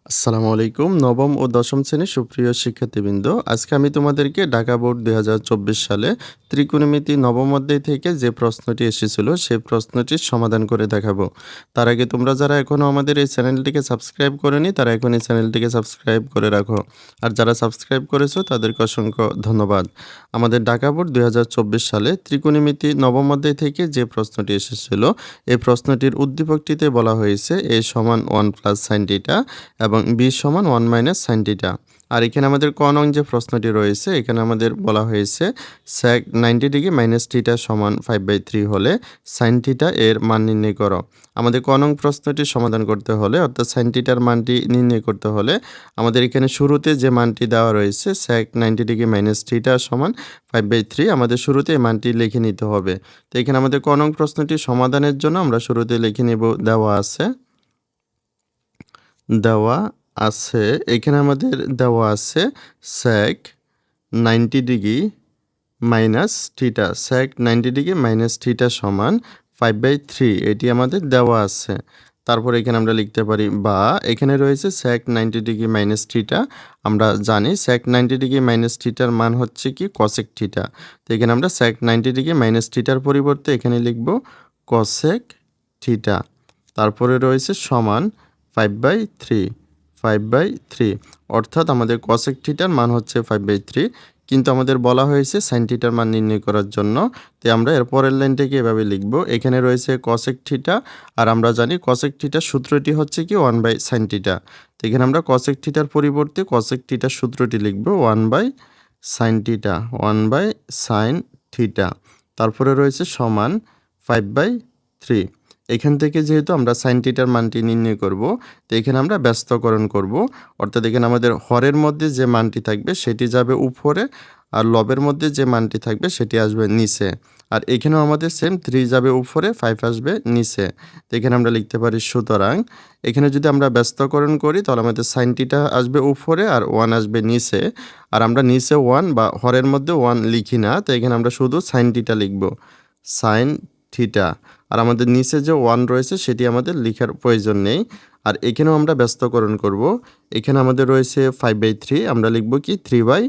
আসসালামু আলাইকুম। নবম ও দশম শ্রেণীর সুপ্রিয় শিক্ষার্থীবৃন্দ, আজকে আমি তোমাদেরকে ঢাকা বোর্ড ২০২৪ সালে ত্রিকোণমিতি নবম অধ্যায় থেকে যে প্রশ্নটি এসেছিল, সেই প্রশ্নটির সমাধান করে দেখাবো। তার আগে তোমরা যারা এখনও আমাদের এই চ্যানেলটিকে সাবস্ক্রাইব করোনি, তারা এখন এই চ্যানেলটিকে সাবস্ক্রাইব করে রাখো। আর যারা সাবস্ক্রাইব করেছো, তাদেরকে অসংখ্য ধন্যবাদ। আমাদের ঢাকা বোর্ড ২০২৪ সালে ত্রিকোণমিতি নবম অধ্যায় থেকে যে প্রশ্নটি এসেছিল, এই প্রশ্নটির উদ্দীপকটিতে বলা হয়েছে a সমান 1 প্লাস সাইন থিটা এবং b সমান 1 মাইনাস সাইন থিটা। আর এখানে আমাদের ক নং যে প্রশ্নটি রয়েছে, এখানে আমাদের বলা হয়েছে sec 90 ডিগ্রি মাইনাস থিটা সমান 5/3 হলে সাইন থিটা এর মান নির্ণয় করো। আমাদের ক নং প্রশ্নটি সমাধান করতে হলে, অর্থাৎ সাইন থিটার মানটি নির্ণয় করতে হলে, আমাদের এখানে শুরুতে যে মানটি দেওয়া রয়েছে sec 90 ডিগ্রি মাইনাস থিটা সমান 5/3, আমাদের শুরুতে এই মানটি লিখে নিতে হবে। তো এখানে আমাদের ক নং প্রশ্নটি সমাধানের জন্য আমরা শুরুতে লিখে নেব দেওয়া আছে এখানে আমাদের দেওয়া আছে sec 90 degree minus theta, sec 90 degree minus theta সমান 5/3, এটি আমাদের দেওয়া আছে। তারপর এখানে আমরা লিখতে পারি বা এখানে রয়েছে sec 90 ডিগ্রি মাইনাস থিটা। আমরা জানি sec 90 ডিগ্রি মাইনাস থিটার মান হচ্ছে কি cosec থিটা। তো এখানে আমরা sec 90 ডিগ্রি মাইনাস থিটার পরিবর্তে এখানে লিখব cosec থিটা। তারপরে রয়েছে সমান 5/3, অর্থাৎ আমাদের cosec থিটার মান হচ্ছে 5/3, কিন্তু আমাদের বলা হয়েছে sin থিটার মান নির্ণয় করার জন্য। তাই আমরা এর পরের লাইনটাকে এভাবে লিখব, এখানে রয়েছে cosec থিটা, আর আমরা জানি cosec থিটার সূত্রটি হচ্ছে কি 1/sin থিটা। তো এখানে আমরা cosec থিটার পরিবর্তে cosec থিটার সূত্রটি লিখব 1/sin থিটা, 1/sin থিটা। তারপরে রয়েছে সমান 5/3। এখান থেকে যেহেতু আমরা সাইন থিটার মানটি নির্ণয় করব, তো এখানে আমরা ব্যস্তকরণ করব, অর্থাৎ এখানে আমাদের হরের মধ্যে যে মানটি থাকবে সেটি যাবে উপরে, আর লবের মধ্যে যে মানটি থাকবে সেটি আসবে নিচে। আর এখানেও আমাদের সেম 3 যাবে উপরে, 5 আসবে নিচে। তো এখানে আমরা লিখতে পারি সুতরাং এখানে যদি আমরা ব্যস্তকরণ করি, তাহলে আমাদের সাইন থিটা আসবে উপরে আর 1 আসবে নিচে। আর আমরা নিচে 1 বা হরের মধ্যে 1 লিখি না, তো এখানে আমরা শুধু সাইন থিটা লিখব, সাইন থিটা। আর আমাদের নিচে যে 1 রয়েছে সেটি আমাদের লেখার প্রয়োজন নেই। আর এখানেও আমরা ব্যস্তকরণ করব, এখানে আমাদের রয়েছে 5/3, আমরা লিখব কি 3/5,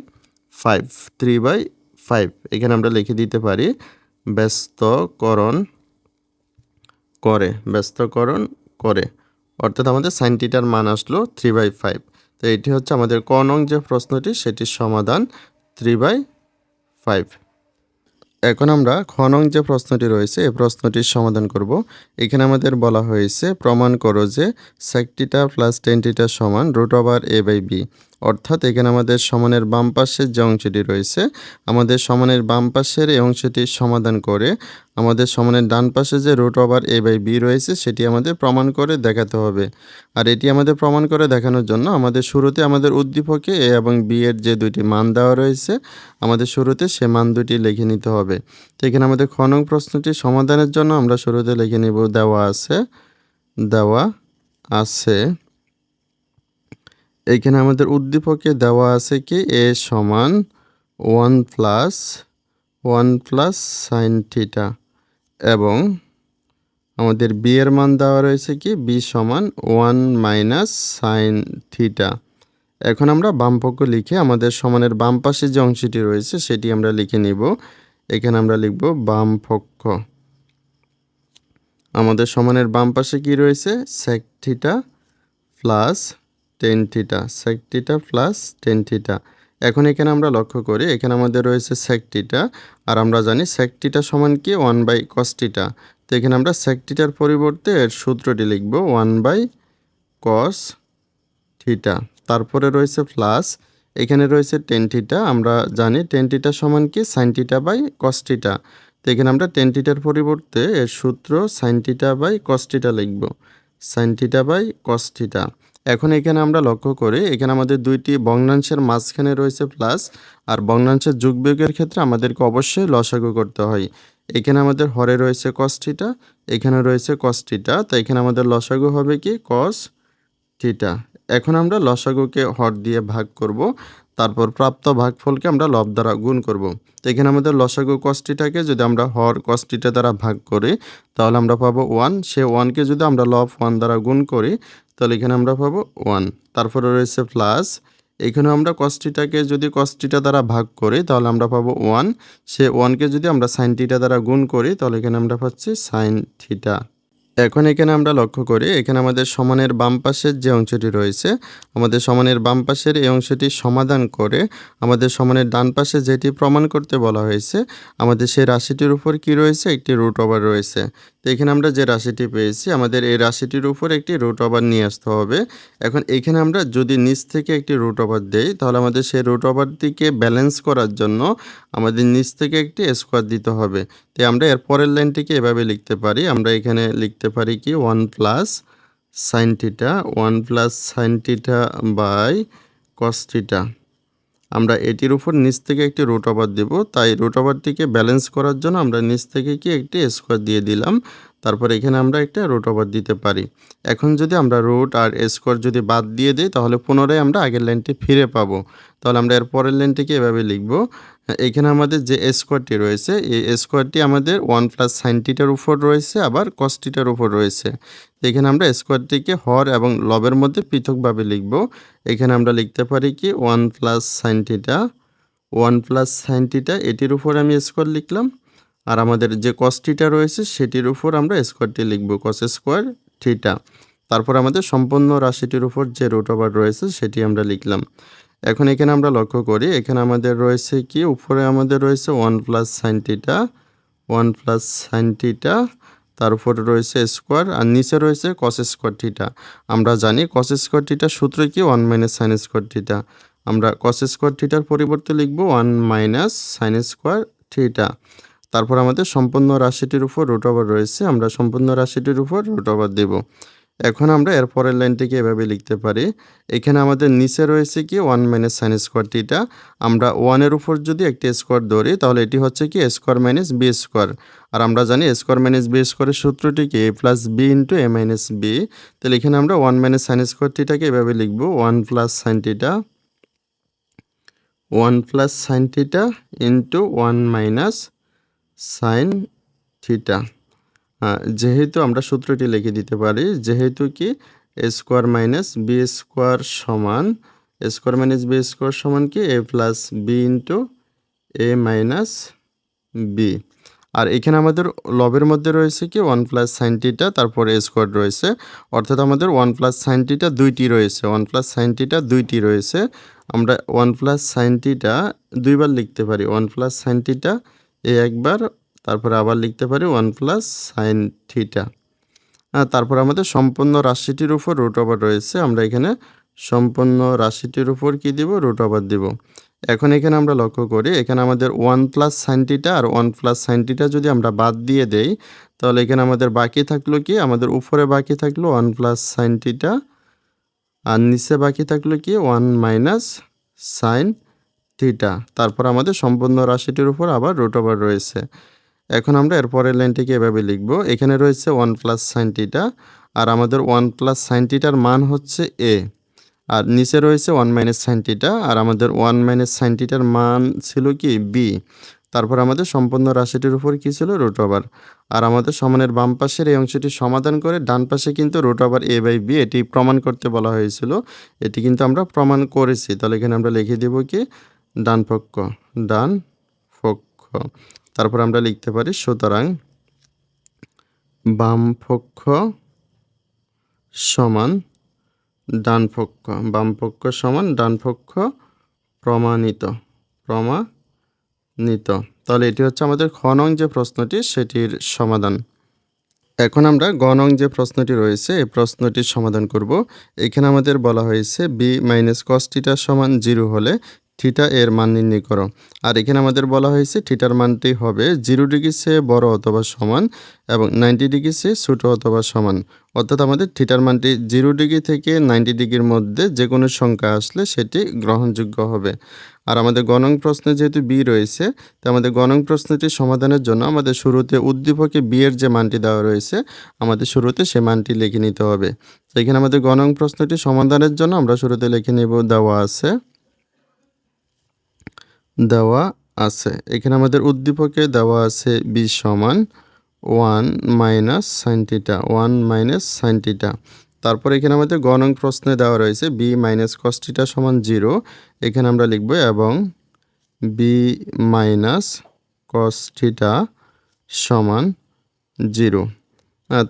3/5 এখানে আমরা লিখে দিতে পারি ব্যস্তকরণ করে, অর্থাৎ আমাদের সাইন থিটার মান আসলো 3/5। তো এটি হচ্ছে আমাদের ক নং যে প্রশ্নটি, সেটির সমাধান 3/5। এখন আমরা খ নং যে প্রশ্নটি রয়েছে, এই প্রশ্নটির সমাধান করব। এখানে আমাদের বলা হয়েছে প্রমাণ করো যে sec theta plus tan theta সমান √a/b, অর্থাৎ এখানে আমাদের সমানের বাম পাশের যে অংশটি রয়েছে, আমাদের সমানের বাম পাশের এই অংশটির সমাধান করে আমাদের সমানের ডান পাশে যে √a/b রয়েছে সেটি আমাদের প্রমাণ করে দেখাতে হবে। আর এটি আমাদের প্রমাণ করে দেখানোর জন্য আমাদের শুরুতে আমাদের উদ্দীপকে a এবং b এর যে দুইটি মান দেওয়া রয়েছে, আমাদের শুরুতে সে মান দুটি লিখে নিতে হবে। তো এখানে আমাদের খ নং প্রশ্নটি সমাধানের জন্য আমরা শুরুতে লিখে নিব দেওয়া আছে এখানে আমাদের উদ্দীপকে দেওয়া আছে কি a সমান 1 প্লাস সাইন থিটা এবং আমাদের b এর মান দেওয়া রয়েছে কি b সমান 1 মাইনাস সাইন থিটা। এখন আমরা বামপক্ষ লিখে আমাদের সমানের বাম পাশে যে অংশটি রয়েছে সেটি আমরা লিখে নিব। এখানে আমরা লিখব বামপক্ষ। আমাদের সমানের বাম পাশে কি রয়েছে sec theta plus tan theta, sec theta plus tan theta. এখন এখানে আমরা লক্ষ্য করি, এখানে আমাদের রয়েছে sec থিটা, আর আমরা জানি sec থিটা সমান কি 1/cos থিটা। তো এখানে আমরা sec থিটার পরিবর্তে এর সূত্রটি লিখব 1/cos থিটা। তারপরে রয়েছে প্লাস, এখানে রয়েছে tan থিটা, আমরা জানি tan থিটা সমান কি sin theta by cos theta. তো এখানে আমরা tan থিটার পরিবর্তে এর সূত্র sin theta by cos theta লিখব, sin theta by cos theta. এখন এখানে আমরা লক্ষ্য করি, এখানে আমাদের দুইটি ভগ্নাংশের মাঝখানে রয়েছে প্লাস, আর ভগ্নাংশের যোগবিয়োগের ক্ষেত্রে আমাদেরকে অবশ্যই লসাগু করতে হয়। এখানে আমাদের হরে রয়েছে cos থিটা, এখানে রয়েছে cos থিটা, তো এখানে আমাদের লসাগু হবে কি cos থিটা। এখন আমরা লসাগুকে হর দিয়ে ভাগ করব। তারপর প্রাপ্ত ভাগফলকে আমরা লব দ্বারা গুণ করব। তো এখানে আমাদের লসাগু cos θ কে যদি আমরা হর cos θ দ্বারা ভাগ করি তাহলে আমরা পাবো 1। সে 1 কে যদি আমরা লব 1 দ্বারা গুণ করি তাহলে এখানে আমরা পাবো 1। তারপরে রয়েছে প্লাস, এখানেও আমরা cos θ কে যদি cos θ দ্বারা ভাগ করি তাহলে আমরা পাবো 1। সে 1 কে যদি আমরা sin θ দ্বারা গুণ করি তাহলে এখানে আমরা পাচ্ছি sin θ। এখন এখানে আমরা লক্ষ্য করি, এখানে আমাদের সমানের বাম পাশের যে অংশটি রয়েছে, আমাদের সমানের বাম পাশের এই অংশটি সমাধান করে আমাদের সমানের ডান পাশে যেটি প্রমাণ করতে বলা হয়েছে, আমাদের সেই রাশিটির উপর কি রয়েছে, একটি রুট ওভার রয়েছে। তো এখানে আমরা যে রাশিটি পেয়েছি, আমাদের এই রাশিটির উপর একটি রুট ওভার নিয়ে আসতে হবে। এখন এখানে আমরা যদি নিচ থেকে একটি রুট ওভার দেই তাহলে আমাদের সেই রুট ওভারটিকে ব্যালেন্স করার জন্য আমাদের নিচ থেকে একটি স্কোয়ার দিতে হবে। তাই আমরা এর পরের লাইনটিকে এভাবে লিখতে পারি, আমরা এখানে লিখতে পারি কি 1 plus sine theta, 1 plus sine theta by cos theta. আমরা এটির উপর নিচ থেকে একটি রুট ওভার দেব, তাই রুট ওভারটিকে ব্যালেন্স করার জন্য আমরা নিচ থেকে কি একটি স্কোয়ার দিয়ে দিলাম। তারপর এখানে আমরা একটা রুট ওভার দিতে পারি। এখন যদি আমরা রুট আর স্কোয়ার যদি বাদ দিয়ে দিই তাহলে পুনরায় আমরা আগের লাইনটি ফিরে পাবো। তাহলে আমরা এর পরের লাইনটিকে এভাবে লিখব, এখানে আমাদের যে স্কোয়ারটি রয়েছে এই স্কোয়ারটি আমাদের 1 প্লাস সাইন থিটার উপর রয়েছে, আবার কস থিটার উপর রয়েছে। এখানে আমরা স্কোয়ারটিকে হর এবং লবের মধ্যে পৃথকভাবে লিখব। এখানে আমরা লিখতে পারি কি 1 plus sine theta, 1 plus sine theta, এটির উপর আমি স্কোয়ার লিখলাম। আর আমাদের যে কস থিটা রয়েছে সেটির উপর আমরা স্কোয়ারটি লিখব, কস স্কোয়ার থিটা। তারপর আমাদের সম্পূর্ণ রাশিটির উপর যে রুট ওভার রয়েছে সেটি আমরা লিখলাম। এখন এখানে আমরা লক্ষ্য করি, এখানে আমাদের রয়েছে কি, উপরে আমাদের রয়েছে 1 plus sine theta, 1 plus sine theta, তার উপরে রয়েছে স্কোয়ার, আর নিচে রয়েছে কস স্কোয়ার থিটা। আমরা জানি কস স্কোয়ার থিটার সূত্র কি 1 মাইনাস সাইন স্কোয়ার থিটা। আমরা কস স্কোয়ার থিটার পরিবর্তে লিখব 1 মাইনাস সাইন স্কোয়ার থিটা। তারপর আমাদের সম্পূর্ণ রাশিটির উপর রুট ওভার রয়েছে, আমরা সম্পূর্ণ রাশিটির উপর রুট ওভার দেব। এখন আমরা এর পরের লাইনটিকে এভাবে লিখতে পারি, এখানে আমাদের নিচে রয়েছে কি 1 মাইনাস সাইন স্কোয়ার থিটা। আমরা 1 এর উপর যদি একটি স্কোয়ার ধরি তাহলে এটি হচ্ছে কি স্কোয়ার মাইনাস বি স্কোয়ার। আর আমরা জানি স্কোয়ার মাইনাস বি স্কোয়ারের সূত্রটি কি এ প্লাস বি ইন্টু এ মাইনাস বি। তাহলে এখানে আমরা 1 মাইনাস সাইন স্কোয়ার থিটাকে এভাবে লিখব, 1 plus sine theta, 1 plus sine theta into 1 minus sine theta. যেহেতু আমরা সূত্রটি লিখে দিতে পারি, যেহেতু কি স্কোয়ার মাইনাস বি স্কোয়ার সমান, স্কোয়ার মাইনাস বি স্কোয়ার সমান কি এ প্লাস বি ইন্টু এ মাইনাস বি। আর এখানে আমাদের লবের মধ্যে রয়েছে কি 1 প্লাস সাইন থিটা, তারপরে স্কোয়ার রয়েছে, অর্থাৎ আমাদের 1 প্লাস সাইন থিটা দুইটি রয়েছে, 1 প্লাস সাইন থিটা দুইটি রয়েছে। আমরা 1 প্লাস সাইন থিটা দুইবার লিখতে পারি, 1 প্লাস সাইন থিটা এ একবার, তারপরে আবার লিখতে পারি 1 প্লাস সাইন থিটা। তারপর আমাদের সম্পূর্ণ রাশিটির উপর রুট ওভার রয়েছে, আমরা এখানে সম্পূর্ণ রাশিটির উপর কি দিব, রুট ওভার দিব। এখন এখানে আমরা লক্ষ্য করি, এখানে আমাদের 1 প্লাস সাইন থিটা আর 1 প্লাস সাইন থিটা যদি আমরা বাদ দিয়ে দেই তাহলে এখানে আমাদের বাকি থাকলো কি, আমাদের উপরে বাকি থাকলো 1 প্লাস সাইন থিটা, আর নিচে বাকি থাকলো কি 1 মাইনাস সাইন থিটা। তারপর আমাদের সম্পূর্ণ রাশিটির উপর আবার রুট ওভার রয়েছে। এখন আমরা এর পরের লাইনটিকে এভাবে লিখব, এখানে রয়েছে 1 প্লাস সাইন থিটা, আর আমাদের 1 প্লাস সাইন থিটার মান হচ্ছে এ, আর নিচে রয়েছে 1 মাইনাস সাইন থিটা, আর আমাদের 1 মাইনাস সাইন থিটার মান ছিল কি বি। তারপর আমাদের সম্পূর্ণ রাশিটির উপর কি ছিল, রুট ওভার। আর আমাদের সমানের বাম পাশের এই অংশটি সমাধান করে ডান পাশে কিন্তু root over A by B এটি প্রমাণ করতে বলা হয়েছিল, এটি কিন্তু আমরা প্রমাণ করেছি। তাহলে এখানে আমরা লিখে দেব কি ডান পক্ষ, ডান পক্ষ। তারপর আমরা লিখতে পারি সুতরাং বাম পক্ষ সমান ডান পক্ষ, বাম পক্ষ সমান ডান পক্ষ প্রমাণিত, প্রমাণিত। তাহলে এটি হচ্ছে আমাদের খ নং যে প্রশ্নটি সেটির সমাধান। এখন আমরা গ নং যে প্রশ্নটি রয়েছে এই প্রশ্নটির সমাধান করব। এখানে আমাদের বলা হয়েছে বি মাইনাস কস থিটা সমান 0 হলে থিটা এর মান নির্ণয় করো। আর এখানে আমাদের বলা হয়েছে থিটার মানটি হবে 0 ডিগ্রির চেয়ে বড় অথবা সমান এবং 90 ডিগ্রির চেয়ে ছোট অথবা সমান। অর্থাৎ আমাদের থিটার মানটি 0 ডিগ্রি থেকে 90 ডিগ্রির মধ্যে যে কোনো সংখ্যা আসলে সেটি গ্রহণযোগ্য হবে। আর আমাদের গ নং প্রশ্নে যেহেতু বি রয়েছে, তো আমাদের গ নং প্রশ্নটি সমাধানের জন্য আমাদের শুরুতে উদ্দীপকে বি এর যে মানটি দেওয়া রয়েছে, আমাদের শুরুতে সে মানটি লিখে নিতে হবে। তো এখানে আমাদের গ নং প্রশ্নটি সমাধানের জন্য আমরা শুরুতে লিখে নেব দেওয়া আছে। এখানে আমাদের উদ্দীপকে দেওয়া আছে বি সমান 1 minus sine theta, 1 minus sine theta. তারপর এখানে আমাদের গ নং প্রশ্নে দেওয়া রয়েছে বি মাইনাস কস থিটা সমান 0। এখানে আমরা লিখব এবং বি মাইনাস কস থিটা সমান 0।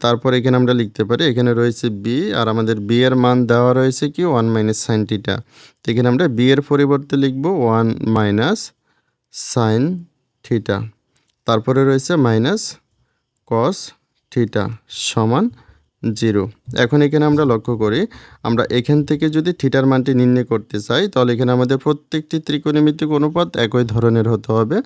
তারপর এখানে আমরা লিখতে পারি, এখানে রয়েছে বি আর আমাদের বি এর মান দেওয়া রয়েছে কি 1 মাইনাস সাইন থিটা। তো এখানে আমরা বি এর পরিবর্তে লিখব 1 মাইনাস সাইন থিটা। তারপরে রয়েছে মাইনাস কস থিটা সমান 0। এখন এখানে আমরা লক্ষ্য করি, আমরা এখান থেকে যদি থিটার মানটি নির্ণয় করতে চাই, তাহলে এখানে আমাদের প্রত্যেকটি ত্রিকোণমিতিক অনুপাত একই ধরনের হতে হবে।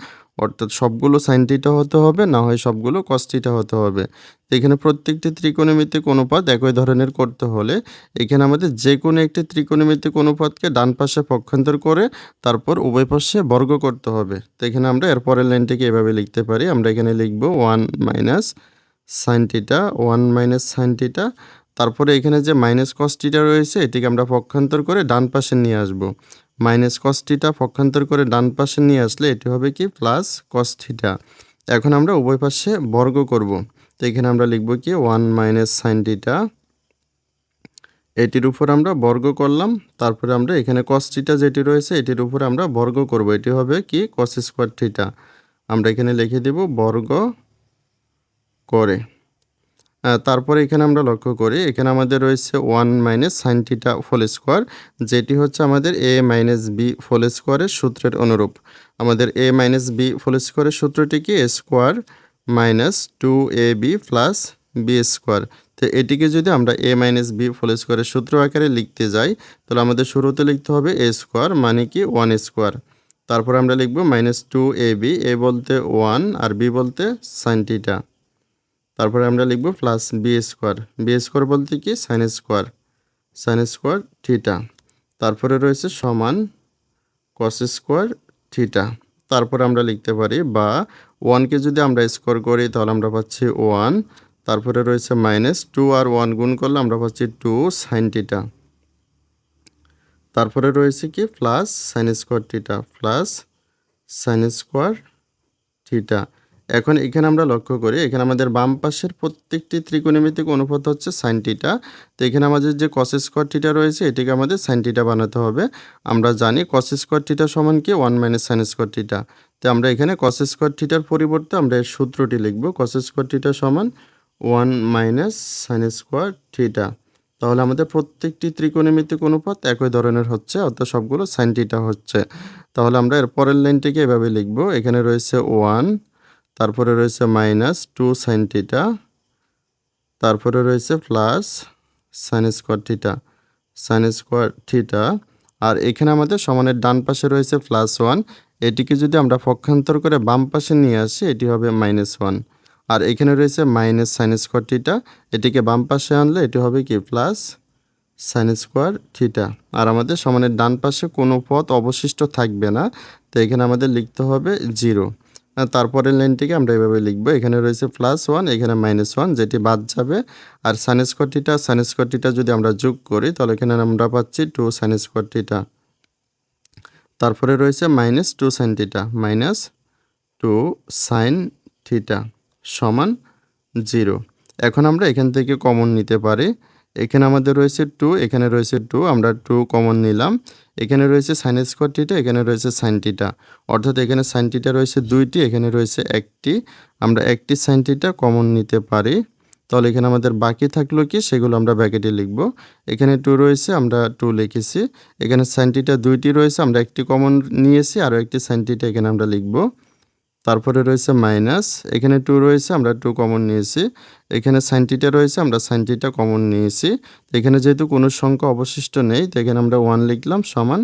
অর্থাৎ সবগুলো সাইন থিটা হতে হবে, না হয় সবগুলো কস থিটা হতে হবে। তো এখানে প্রত্যেকটি ত্রিকোণমিতিক অনুপাত একই ধরনের করতে হলে এখানে আমাদের যে কোনো একটি ত্রিকোণমিতিক অনুপাতকে ডান পাশে পক্ষান্তর করে তারপর উভয় পাশে বর্গ করতে হবে। তো এখানে আমরা এর পরের লাইনটিকে এভাবে লিখতে পারি, আমরা এখানে লিখব 1 minus sine theta, 1 minus sine theta. তারপরে এখানে যে মাইনাস কস থিটা রয়েছে এটিকে আমরা পক্ষান্তর করে ডান পাশে নিয়ে আসব। মাইনাস কস থিটা পক্ষান্তর করে ডান পাশে নিয়ে আসলে এটি হবে কি প্লাস কস থিটা। এখন আমরা উভয় পাশে বর্গ করব। তো এখানে আমরা লিখব কি 1 মাইনাস সাইন থিটা, এটির উপর আমরা বর্গ করলাম। তারপরে আমরা এখানে কস থিটা যেটি রয়েছে এটির উপর আমরা বর্গ করব, এটি হবে কি কস স্কোয়ার থিটা। আমরা এখানে লিখে দেব বর্গ করে। তারপরে এখানে আমরা লক্ষ্য করি, এখানে আমাদের রয়েছে 1 minus sine theta whole square, যেটি হচ্ছে আমাদের এ মাইনাস বি হোল স্কোয়ারের সূত্রের অনুরূপ। আমাদের এ মাইনাস বি হোল স্কোয়ারের সূত্রটি কি a square minus 2ab plus B square. তো এটিকে যদি আমরা এ মাইনাস বি হোল স্কোয়ারের সূত্র আকারে লিখতে যাই, তাহলে আমাদের শুরুতে লিখতে হবে এ স্কোয়ার মানে কি 1 স্কোয়ার। তারপর আমরা লিখব মাইনাস 2ab, এ বলতে 1 আর বি বলতে সাইন থিটা। তারপরে আমরা লিখব plus B square, B square বলতে কি সাইন স্কোয়ার থিটা। তারপরে রয়েছে সমান কস স্কোয়ার থিটা। তারপরে আমরা লিখতে পারি বা 1কে যদি আমরা স্কোয়ার করি তাহলে আমরা পাচ্ছি 1। তারপরে রয়েছে মাইনাস 2 আর 1 গুণ করলে আমরা পাচ্ছি 2 সাইন থিটা। তারপরে রয়েছে কি plus sine square theta, plus sine square theta. এখন এখানে আমরা লক্ষ্য করি, এখানে আমাদের বাম পাশের প্রত্যেকটি ত্রিকোণমিতিক অনুপাত হচ্ছে সাইন থিটা। তো এখানে আমাদের যে কস স্কোয়ার থিটা রয়েছে এটিকে আমাদের সাইন থিটা বানাতে হবে। আমরা জানি কস স্কোয়ার থিটা সমান কি 1 মাইনাস সাইন স্কোয়ার থিটা। তো আমরা এখানে কস স্কোয়ার থিটার পরিবর্তে আমরা এর সূত্রটি লিখব, কস স্কোয়ার থিটা সমান 1 মাইনাস সাইন স্কোয়ার থিটা। তাহলে আমাদের প্রত্যেকটি ত্রিকোণমিতিক অনুপাত একই ধরনের হচ্ছে, অর্থাৎ সবগুলো সাইন থিটা হচ্ছে। তাহলে আমরা এর পরের লাইনটিকে এভাবে লিখব, এখানে রয়েছে 1, তারপরে রয়েছে মাইনাস 2 সাইন থিটা, তারপরে রয়েছে প্লাস সাইন স্কোয়ার থিটা। আর এখানে আমাদের সমানের ডান পাশে রয়েছে প্লাস 1, এটিকে যদি আমরা পক্ষান্তর করে বাম পাশে নিয়ে আসি এটি হবে মাইনাস 1। আর এখানে রয়েছে মাইনাস সাইন স্কোয়ার থিটা, এটিকে বাম পাশে আনলে এটি হবে কি প্লাস সাইন স্কোয়ার থিটা। আর আমাদের সমানের ডান পাশে কোনো পদ অবশিষ্ট থাকবে না, তো এখানে আমাদের লিখতে হবে 0। তারপরের লাইনটিকে আমরা এভাবে লিখব, এখানে রয়েছে প্লাস 1, এখানে মাইনাস 1, যেটি বাদ যাবে। আর সাইন স্কোয়ার থিটা যদি আমরা যোগ করি তাহলে এখানে আমরা পাচ্ছি 2 সাইন স্কোয়ার থিটা। তারপরে রয়েছে minus 2 sine theta, minus 2 sine theta সমান 0। এখন আমরা এখান থেকে কমন নিতে পারি, এখানে আমাদের রয়েছে 2, এখানে রয়েছে 2, আমরা 2 কমন নিলাম। এখানে রয়েছে সাইন স্কোয়ার থিটা, এখানে রয়েছে সাইন থিটা, অর্থাৎ এখানে সাইন থিটা রয়েছে 2টি, এখানে রয়েছে 1টি। আমরা 1টি সাইন থিটা কমন নিতে পারি। তাহলে এখানে আমাদের বাকি থাকলো কি সেগুলো আমরা ব্র্যাকেটে লিখব। এখানে 2 রয়েছে, আমরা 2 লিখেছি। এখানে সাইন থিটা 2টি রয়েছে, আমরা একটি কমন নিয়েছি, আরও একটি সাইন থিটা এখানে আমরা লিখব। তারপরে রয়েছে মাইনাস, এখানে 2 রয়েছে, আমরা 2 কমন নিয়েছি। এখানে সাইন থিটা রয়েছে, আমরা সাইন থিটা কমন নিয়েছি। এখানে যেহেতু কোনো সংখ্যা অবশিষ্ট নেই, তো এখানে আমরা 1 লিখলাম সমান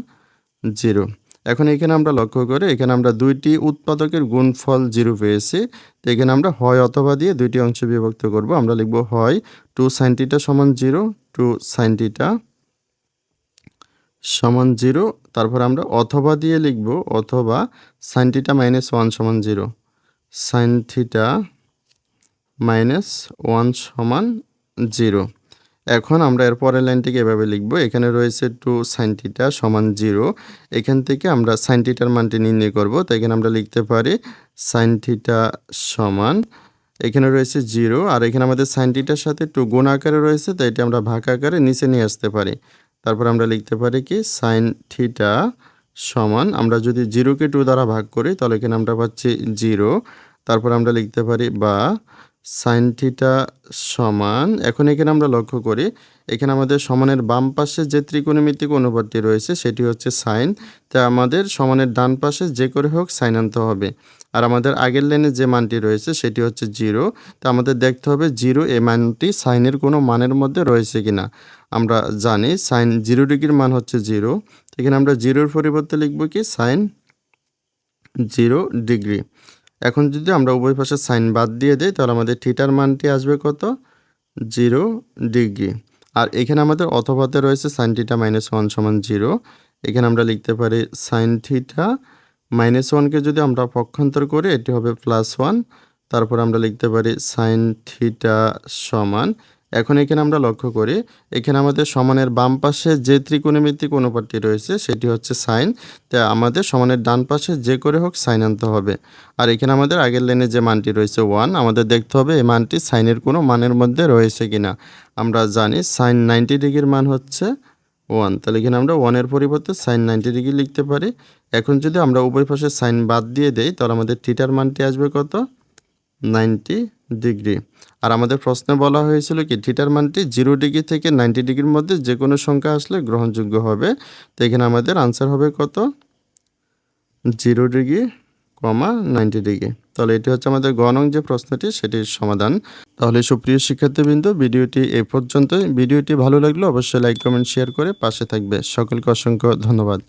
0। এখন এখানে আমরা লক্ষ্য করে এখানে আমরা দুইটি উৎপাদকের গুণফল 0 পেয়েছি। তো এখানে আমরা হয় অথবা দিয়ে দুইটি অংশে বিভক্ত করব। আমরা লিখব হয় 2 sin θ সমান 0, 2 sin θ সমান 0, তারপর আমরা অথবা দিয়ে লিখব অথবা sin θ - 1 সমান 0, sin θ - 1 সমান 0। এখন আমরা এর পরের লাইনটিকে এভাবে লিখব। এখানে রয়েছে 2 sin θ সমান 0। এখান থেকে আমরা sin θ এর মানটি নির্ণয় করব। তো এখানে আমরা লিখতে পারি sin θ সমান, এখানে রয়েছে 0 আর এখানে আমাদের sin θ এর সাথে 2 গুণ আকারে রয়েছে, তো এটা আমরা ভাগ আকারে নিচে নিয়ে আসতে পারি। তারপর আমরা লিখতে পারি কি sin θ সমান, আমরা যদি 0 কে 2 দ্বারা ভাগ করি তাহলে এখানে আমরা পাচ্ছি 0। তারপর আমরা লিখতে পারি বা sin θ সমান, এখন এখানে আমরা লক্ষ্য করি এখানে আমাদের সমানের বাম পাশে যে ত্রিকোণমিতিক অনুপাতটি রয়েছে সেটি হচ্ছে sin। তা আমাদের সমানের ডান পাশে যে করে হোক sin আনতে হবে। আর আমাদের আগের লাইনে যে মানটি রয়েছে সেটি হচ্ছে 0। তো আমাদের দেখতে হবে 0 এই মানটি সাইনের কোনো মানের মধ্যে রয়েছে কিনা। আমরা জানি sin 0 ডিগ্রির মান হচ্ছে 0। এখানে আমরা 0 এর পরিবর্তে লিখব কি sin 0 ডিগ্রি। এখন যদি আমরা উভয় পাশে সাইন বাদ দিয়ে দেই তাহলে আমাদের থিটার মানটি আসবে কত? 0 ডিগ্রি। আর এখানে আমাদের অথবাতে রয়েছে sin θ - 1 সমান 0। এখানে আমরা লিখতে পারি sin θ -1 কে যদি আমরা পক্ষান্তর করি এটি হবে +1। তারপর আমরা লিখতে পারি sin θ সমান, এখন এখানে আমরা লক্ষ্য করি এখানে আমাদের সমানের বাম পাশে যে ত্রিকোণমিতিক অনুপাতটি রয়েছে সেটি হচ্ছে sin। তাই আমাদের সমানের ডান পাশে যে করে হোক sin আনতে হবে। আর এখানে আমাদের আগের লাইনে যে মানটি রয়েছে 1, আমাদের দেখতে হবে এই মানটি সাইনের কোনো মানের মধ্যে রয়েছে কিনা। আমরা জানি sin 90 ডিগ্রির মান হচ্ছে 1, তাহলে এখানে আমরা 1 এর পরিবর্তে sin 90 ডিগ্রি লিখতে পারি। এখন যদি আমরা উভয় পাশে সাইন বাদ দিয়ে দেই তাহলে আমাদের থিটার মানটি আসবে কত? 90 ডিগ্রি। আর আমাদের প্রশ্নে বলা হয়েছিল কি থিটার মানটি 0 ডিগ্রি থেকে 90 ডিগ্রির মধ্যে যে কোনো সংখ্যা আসলে গ্রহণযোগ্য হবে। তো এখানে আমাদের আনসার হবে কত? 0 ডিগ্রি, 90 ডিগ্রি। তাহলে এটি হচ্ছে আমাদের গ নং যে প্রশ্নটি সেটির সমাধান। তাহলে সুপ্রিয় শিক্ষার্থীবৃন্দ, ভিডিওটি এ পর্যন্তই। ভিডিওটি ভালো লাগলে অবশ্যই লাইক, কমেন্ট, শেয়ার করে পাশে থাকবে। সকলকে অসংখ্য ধন্যবাদ।